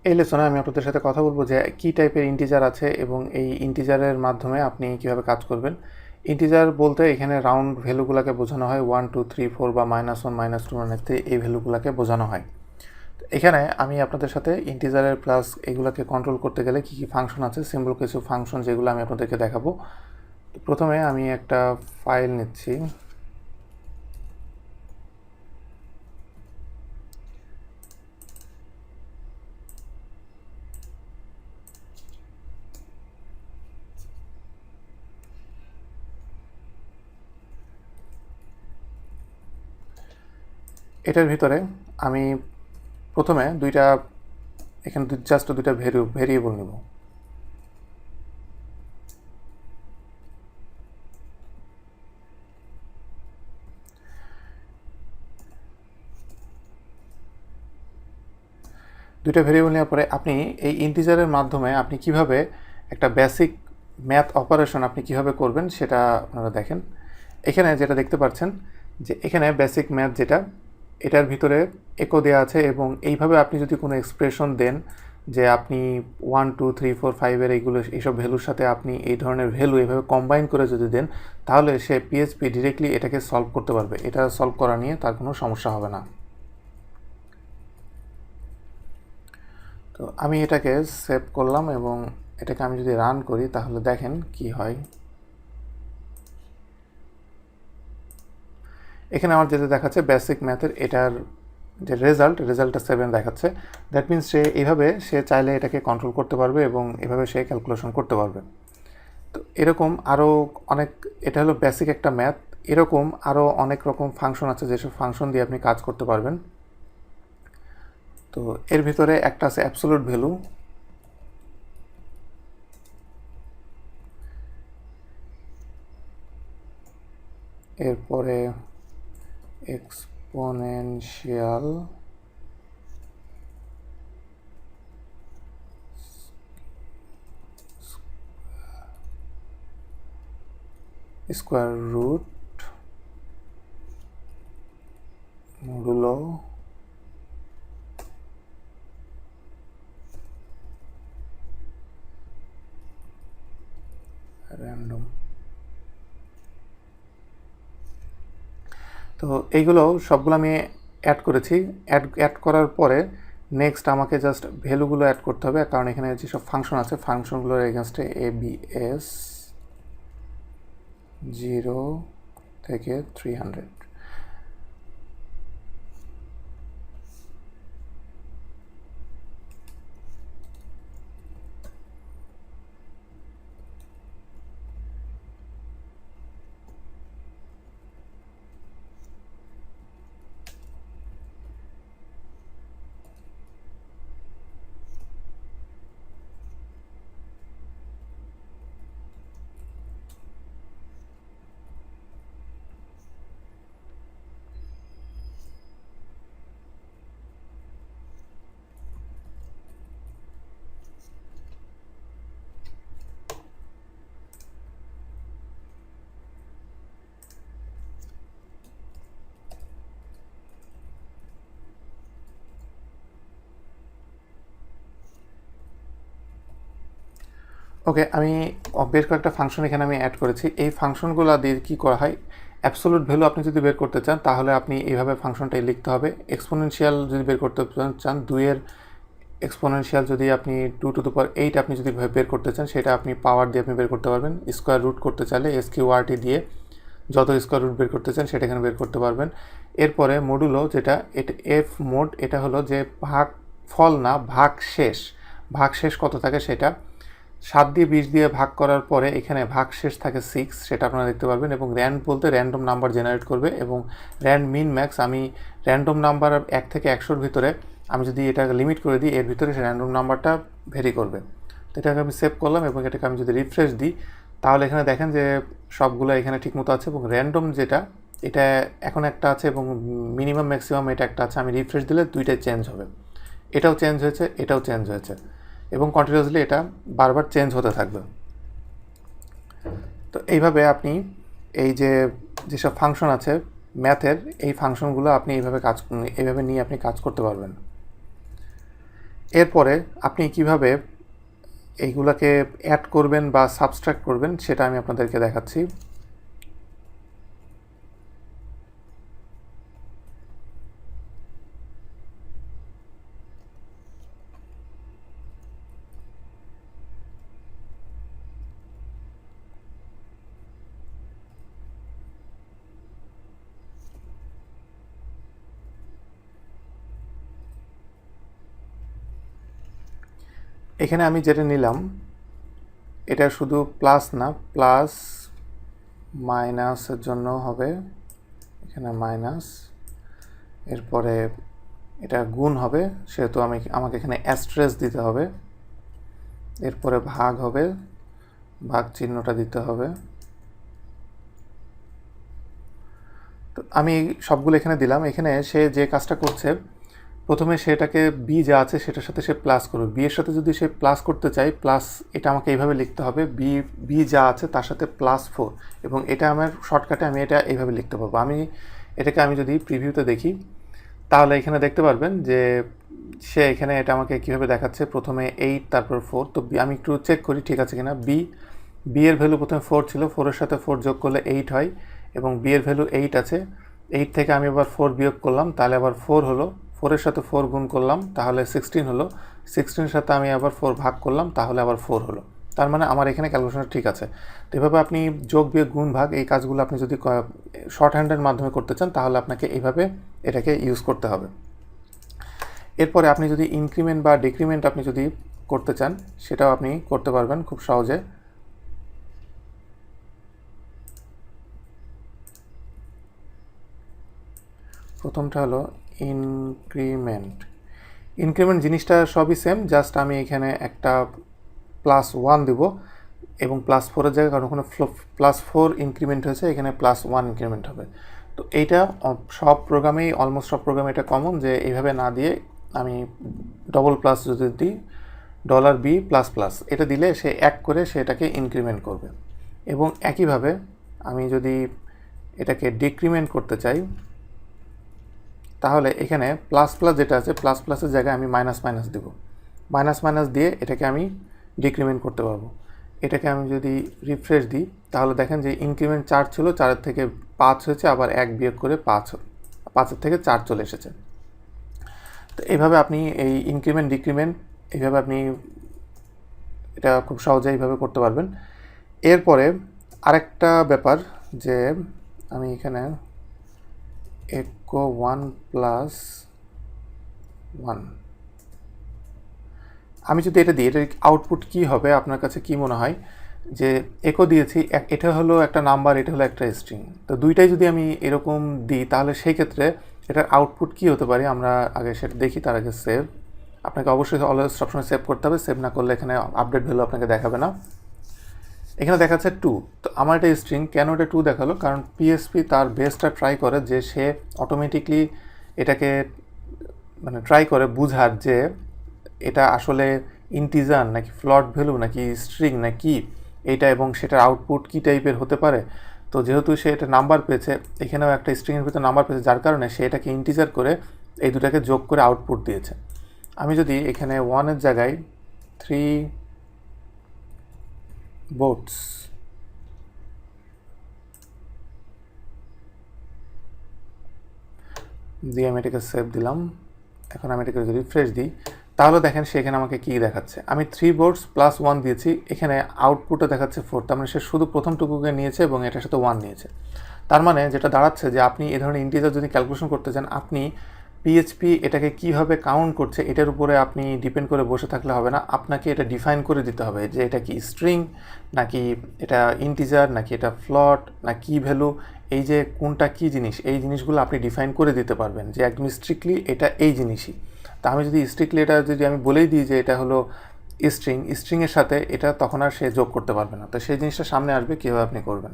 এই লেসনে আমি আপনাদের সাথে কথা বলবো যে কী টাইপের ইন্টিজার আছে এবং এই ইন্টিজারের মাধ্যমে আপনি কীভাবে কাজ করবেন। ইন্টিজার বলতে এখানে রাউন্ড ভ্যালুগুলোকে বোঝানো হয়, 1 2 3 4 বা -1 -2 -3 এই ভ্যালুগুলোকে বোঝানো হয়। এখানে আমি আপনাদের সাথে ইন্টিজারের প্লাস এগুলোকে কন্ট্রোল করতে গেলে কী কী ফাংশন আছে, সিম্পল কিছু ফাংশন যেগুলো আমি আপনাদেরকে দেখাবো। প্রথমে আমি একটা ফাইল নিচ্ছি। এটার ভিতরে আমি প্রথমে এখানে জাস্ট দুইটা ভেরিয়েবল নেব। দুইটা ভেরিয়েবল নেওয়ার পরে আপনি এই ইন্টিজারের মাধ্যমে আপনি কিভাবে একটা বেসিক ম্যাথ অপারেশন আপনি কিভাবে করবেন সেটা আপনারা দেখেন। এখানে যেটা দেখতে পাচ্ছেন যে এখানে বেসিক ম্যাথ যেটা, এটার ভিতরে একো দেওয়া আছে এবং এইভাবে আপনি যদি কোনো এক্সপ্রেশন দেন যে আপনি 1 2 3 4 5 এইসব ভ্যালুর সাথে আপনি এই ধরনের ভ্যালু এইভাবে কম্বাইন করে যদি দেন, তাহলে সে পিএইচপি ডিরেক্টলি এটাকে সলভ করতে পারবে। এটা সলভ করা নিয়ে তার কোনো সমস্যা হবে না। তো আমি এটাকে সেভ করলাম এবং এটাকে আমি যদি রান করি তাহলে দেখেন কি হয়। এখানে আমার যেটা দেখাচ্ছে বেসিক ম্যাথের এটার যে রেজাল্টটা 7 দেখাচ্ছে। দ্যাট মিনস সে চাইলে এটাকে কন্ট্রোল করতে পারবে এবং এভাবে সে ক্যালকুলেশন করতে পারবে। তো এরকম আরও অনেক, এটা হলো বেসিক একটা ম্যাথ। এরকম আরও অনেক রকম ফাংশন আছে যেসব ফাংশন দিয়ে আপনি কাজ করতে পারবেন। তো এর ভিতরে একটা আছে অ্যাবসোলিউট ভ্যালু। এরপরে exponential, square root, modulo, random. তো এইগুলো সবগুলো আমি অ্যাড করেছি। অ্যাড করার পরে নেক্সট আমাকে জাস্ট ভ্যালুগুলো অ্যাড করতে হবে, কারণ এখানে যেসব ফাংশন আছে ফাংশনগুলোর এগেনস্টে ABS 0 থেকে 300। ওকে, আমি বেশ কয়েকটা ফাংশন এখানে আমি অ্যাড করেছি। এই ফাংশনগুলো দিয়ে কী করা হয়, অ্যাবসোলুট ভ্যালু আপনি যদি বের করতে চান তাহলে আপনি এইভাবে ফাংশনটাই লিখতে হবে। এক্সপোনেনশিয়াল যদি বের করতে চান, 2-এর এক্সপোনেনশিয়াল যদি আপনি 2 টু দ্য পাওয়ার 8 আপনি যদি বের করতে চান, সেটা আপনি পাওয়ার দিয়ে আপনি বের করতে পারবেন। স্কোয়ার রুট করতে চাইলে SQRT দিয়ে যত স্কোয়ার রুট বের করতে চান সেটা এখানে বের করতে পারবেন। এরপরে মডুলো, যেটা এটা এফ মোড, এটা হলো যে ভাগ ফল না, ভাগ শেষ কত থাকে সেটা 7 দিয়ে 20 দিয়ে ভাগ করার পরে এখানে ভাগ শেষ থাকে 6, সেটা আপনারা দেখতে পারবেন। এবং র্যান্ড বলতে র্যান্ডম নাম্বার জেনারেট করবে এবং র্যান্ড মিন ম্যাক্স, আমি র্যান্ডম নাম্বার 1 থেকে 100-র ভিতরে আমি যদি এটাকে লিমিট করে দিই, এর ভিতরে সে র্যান্ডম নাম্বারটা ভেরি করবে। তো এটাকে আমি সেভ করলাম এবং এটাকে আমি যদি রিফ্রেশ দিই তাহলে এখানে দেখেন যে সবগুলো এখানে ঠিকমতো আছে এবং র্যান্ডম যেটা এটা এখন একটা আছে এবং মিনিমাম ম্যাক্সিমাম এটা একটা আছে। আমি রিফ্রেশ দিলে দুইটাই চেঞ্জ হবে, এটাও চেঞ্জ হয়েছে, এটাও চেঞ্জ হয়েছে এবং কন্টিনিউয়াসলি এটা বারবার চেঞ্জ হতে থাকবে। তো এইভাবে আপনি এই যেসব ফাংশন আছে ম্যাথের, এই ফাংশনগুলো আপনি এইভাবে নিয়ে আপনি কাজ করতে পারবেন। এরপরে আপনি কিভাবে এইগুলাকে অ্যাড করবেন বা সাবস্ট্রাক্ট করবেন সেটা আমি আপনাদেরকে দেখাচ্ছি। এখানে আমি যেটা নিলাম এটা শুধু প্লাস না, প্লাস মাইনাসের জন্য হবে এখানে মাইনাস, এরপরে এটা গুণ হবে সেহেতু আমাকে এখানে অ্যাস্ট্রেস দিতে হবে, এরপরে ভাগ হবে, ভাগ চিহ্নটা দিতে হবে। তো আমি সবগুলো এখানে দিলাম। এখানে সে যে কাজটা করছে প্রথমে সেটাকে বি যা আছে সেটার সাথে সে প্লাস করবে, বি এর সাথে যদি সে প্লাস করতে চায় প্লাস, এটা আমাকে এইভাবে লিখতে হবে বি যা আছে তার সাথে +4, এবং এটা আমার শর্টকাটে আমি এটা এইভাবে লিখতে পারবো। এটাকে আমি যদি প্রিভিউতে দেখি তাহলে এখানে দেখতে পারবেন যে সে এখানে এটা আমাকে কীভাবে দেখাচ্ছে, প্রথমে 8 তারপর 4। তো আমি একটু চেক করি ঠিক আছে কিনা। বি এর ভ্যালু প্রথমে 4 ছিল, 4-এর সাথে 4 যোগ করলে 8 হয়, এবং বি এর ভ্যালু 8 আছে। 8 থেকে আমি আবার 4 বিয়োগ করলাম তাহলে আবার 4 হলো, 4-এর সাথে 4 গুণ করলাম তাহলে 16 হলো, 16-এর সাথে আমি আবার 4 ভাগ করলাম তাহলে আবার 4 হলো। তার মানে আমার এখানে ক্যালকুলেশনটা ঠিক আছে। তো এভাবে আপনি যোগ বিয়োগ গুণ ভাগ এই কাজগুলো আপনি যদি শর্ট হ্যান্ডের মাধ্যমে করতে চান তাহলে আপনাকে এইভাবে এটাকে ইউজ করতে হবে। এরপরে আপনি যদি ইনক্রিমেন্ট বা ডিক্রিমেন্ট আপনি যদি করতে চান সেটাও আপনি করতে পারবেন খুব সহজে। প্রথমটা হলো ইনক্রিমেন্ট জিনিসটা সবই সেম, জাস্ট আমি এখানে একটা +1 দেব, এবং +4-এর জায়গায় কারণ ওখানে +4 ইনক্রিমেন্ট হয়েছে, এখানে +1 ইনক্রিমেন্ট হবে। তো এইটা সব প্রোগ্রামেই অলমোস্ট সব প্রোগ্রামে এটা কমন যে এইভাবে না দিয়ে আমি ডবল প্লাস যদি দিই $B++ এটা দিলে সে এক করে সেটাকে ইনক্রিমেন্ট করবে। এবং একইভাবে আমি যদি এটাকে ডিক্রিমেন্ট করতে চাই তাহলে এখানে প্লাস যেটা আছে প্লাসের জায়গায় আমি মাইনাস দেব, মাইনাস দিয়ে এটাকে আমি ডিক্রিমেন্ট করতে পারবো। এটাকে আমি যদি রিফ্রেশ দিই তাহলে দেখেন যে ইনক্রিমেন্ট 4 ছিল, 4-এর থেকে 5 হয়েছে, আবার 1 বিয়োগ করে 5-এর থেকে 4 চলে এসেছে। তো এইভাবে আপনি এই ইনক্রিমেন্ট ডিক্রিমেন্ট এইভাবে আপনি এটা খুব সহজে এইভাবে করতে পারবেন। এরপরে আরেকটা ব্যাপার যে আমি এখানে echo 1 + 1 আমি যদি এটা দিই এটার আউটপুট কি হবে আপনার কাছে কি মনে হয়? যে echo দিয়েছি, এটা হলো একটা নাম্বার, এটা হলো একটা স্ট্রিং। তো দুইটাই যদি আমি এরকম দিই তাহলে সেই ক্ষেত্রে এটার আউটপুট কি হতে পারে আমরা আগে সেটা দেখি। তার আগে সেভ, আপনাকে অবশ্যই অলওয়েজ সবসময় সেভ করতে হবে, সেভ না করলে এখানে আপডেট ভ্যালু আপনাকে দেখাবে না। এখানে দেখাচ্ছে 2, তো আমার এটা স্ট্রিং, কেন এটা 2 দেখালো? কারণ পিএসপি তার বেস্টটা ট্রাই করে যে সে অটোমেটিকলি এটাকে মানে ট্রাই করে বুঝার যে এটা আসলে ইন্টিজার নাকি ফ্লট ভ্যালু নাকি স্ট্রিং নাকি এইটা, এবং সেটার আউটপুট কী টাইপের হতে পারে। তো যেহেতু সে এটা নাম্বার পেয়েছে, এখানেও একটা স্ট্রিংয়ের ভিতরে নাম্বার পেয়েছে, যার কারণে সে এটাকে ইন্টিজার করে এই দুটাকে যোগ করে আউটপুট দিয়েছে। আমি যদি এখানে 1-এর জায়গায় 3 votes দিয়ে আমি এটাকে সেভ দিলাম। এখন আমি এটাকে যদি রিফ্রেশ দিই তাহলে দেখেন সে এখানে আমাকে কী দেখাচ্ছে, আমি 3 votes +1 দিয়েছি, এখানে আউটপুটে দেখাচ্ছে 4। তার মানে সে শুধু প্রথমটুকুকে নিয়েছে এবং এটার সাথে 1 নিয়েছে। তার মানে যেটা দাঁড়াচ্ছে যে আপনি এ ধরনের ইন্টিজার যদি ক্যালকুলেশন করতে চান, আপনি পিএইচপি এটাকে কিভাবে কাউন্ট করছে এটার উপরে আপনি ডিপেন্ড করে বসে থাকলে হবে না, আপনাকে এটা ডিফাইন করে দিতে হবে যে এটা কি স্ট্রিং নাকি এটা ইন্টিজার নাকি এটা ফ্লট না কি ভ্যালু, এই যে কোনটা কি জিনিস এই জিনিসগুলো আপনি ডিফাইন করে দিতে পারবেন যে একদম স্ট্রিক্টলি এটা এই জিনিসই। তা আমি যদি স্ট্রিক্টলি এটা যদি আমি বলেই দিই যে এটা হলো স্ট্রিংয়ের সাথে এটা, তখন আর সে যোগ করতে পারবে না। তো সেই জিনিসটা সামনে আসবে কীভাবে আপনি করবেন।